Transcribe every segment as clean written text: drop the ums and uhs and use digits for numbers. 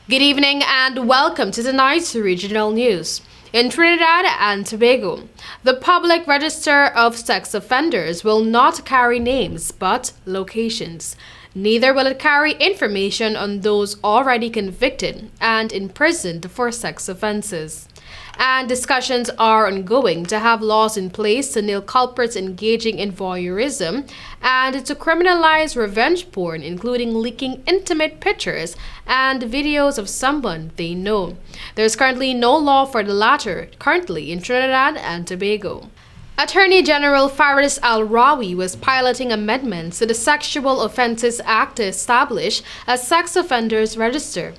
Good evening and welcome to tonight's regional news. In Trinidad and Tobago, the public register of sex offenders will not carry names but locations. Neither will it carry information on those already convicted and imprisoned for sex offenses. And discussions are ongoing to have laws in place to nail culprits engaging in voyeurism and to criminalize revenge porn, including leaking intimate pictures and videos of someone they know. There is currently no law for the latter currently in Trinidad and Tobago. Attorney General Faris Al-Rawi was piloting amendments to the Sexual Offences Act to establish a sex offenders register.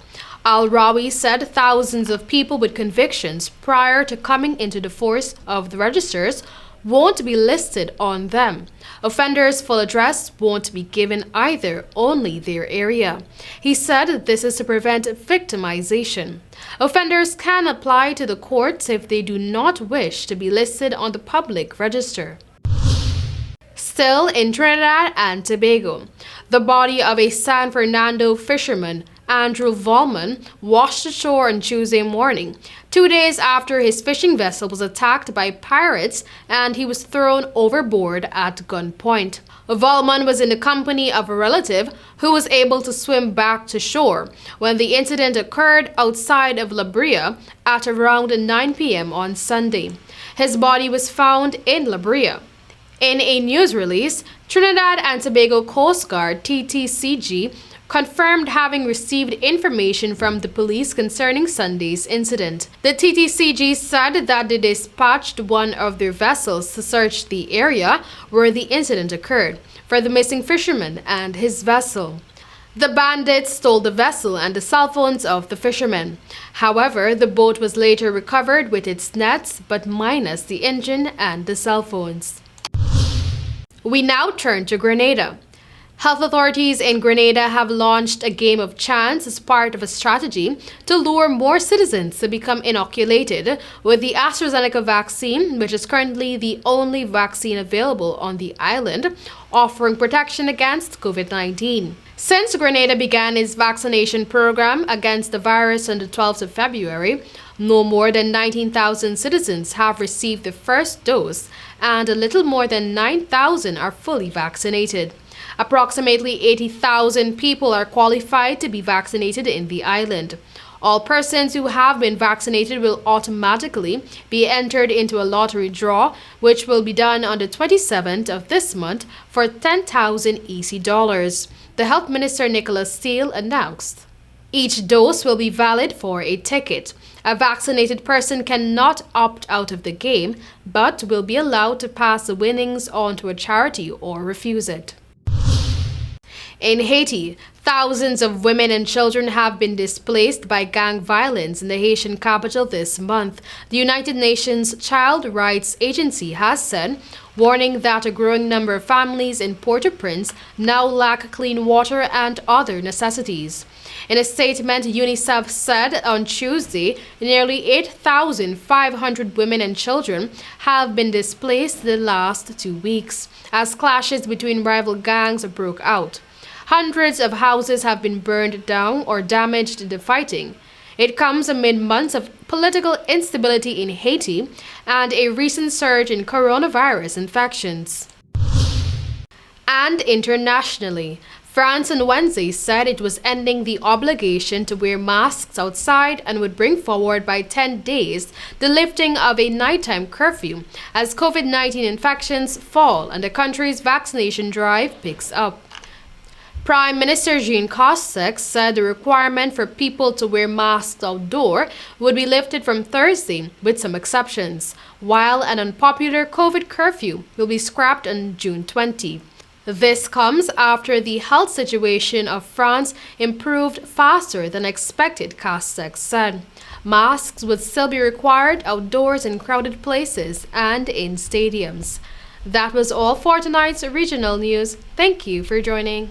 Al-Rawi said thousands of people with convictions prior to coming into the force of the registers won't be listed on them. Offenders' full address won't be given either, only their area. He said this is to prevent victimization. Offenders can apply to the courts if they do not wish to be listed on the public register. Still in Trinidad and Tobago, the body of a San Fernando fisherman, Andrew Volman, washed ashore on Tuesday morning, 2 days after his fishing vessel was attacked by pirates and he was thrown overboard at gunpoint. Volman was in the company of a relative who was able to swim back to shore when the incident occurred outside of La Brea at around 9 p.m. on Sunday. His body was found in La Brea. In a news release, Trinidad and Tobago Coast Guard (TTCG) confirmed having received information from the police concerning Sunday's incident. The TTCG said that they dispatched one of their vessels to search the area where the incident occurred for the missing fisherman and his vessel. The bandits stole the vessel and the cell phones of the fishermen. However, the boat was later recovered with its nets but minus the engine and the cell phones. We now turn to Grenada. Health authorities in Grenada have launched a game of chance as part of a strategy to lure more citizens to become inoculated with the AstraZeneca vaccine, which is currently the only vaccine available on the island, offering protection against COVID-19. Since Grenada began its vaccination program against the virus on the 12th of February, no more than 19,000 citizens have received the first dose, and a little more than 9,000 are fully vaccinated. Approximately 80,000 people are qualified to be vaccinated in the island. All persons who have been vaccinated will automatically be entered into a lottery draw, which will be done on the 27th of this month for 10,000 EC dollars, the Health Minister Nicholas Steele announced. Each dose will be valid for a ticket. A vaccinated person cannot opt out of the game, but will be allowed to pass the winnings on to a charity or refuse it. In Haiti, thousands of women and children have been displaced by gang violence in the Haitian capital this month, the United Nations Child Rights Agency has said, warning that a growing number of families in Port-au-Prince now lack clean water and other necessities. In a statement, UNICEF said on Tuesday, nearly 8,500 women and children have been displaced the last 2 weeks, as clashes between rival gangs broke out. Hundreds of houses have been burned down or damaged in the fighting. It comes amid months of political instability in Haiti and a recent surge in coronavirus infections. And internationally, France on Wednesday said it was ending the obligation to wear masks outside and would bring forward by 10 days the lifting of a nighttime curfew as COVID-19 infections fall and the country's vaccination drive picks up. Prime Minister Jean Castex said the requirement for people to wear masks outdoor would be lifted from Thursday, with some exceptions, while an unpopular COVID curfew will be scrapped on June 20. This comes after the health situation of France improved faster than expected, Castex said. Masks would still be required outdoors in crowded places and in stadiums. That was all for tonight's regional news. Thank you for joining.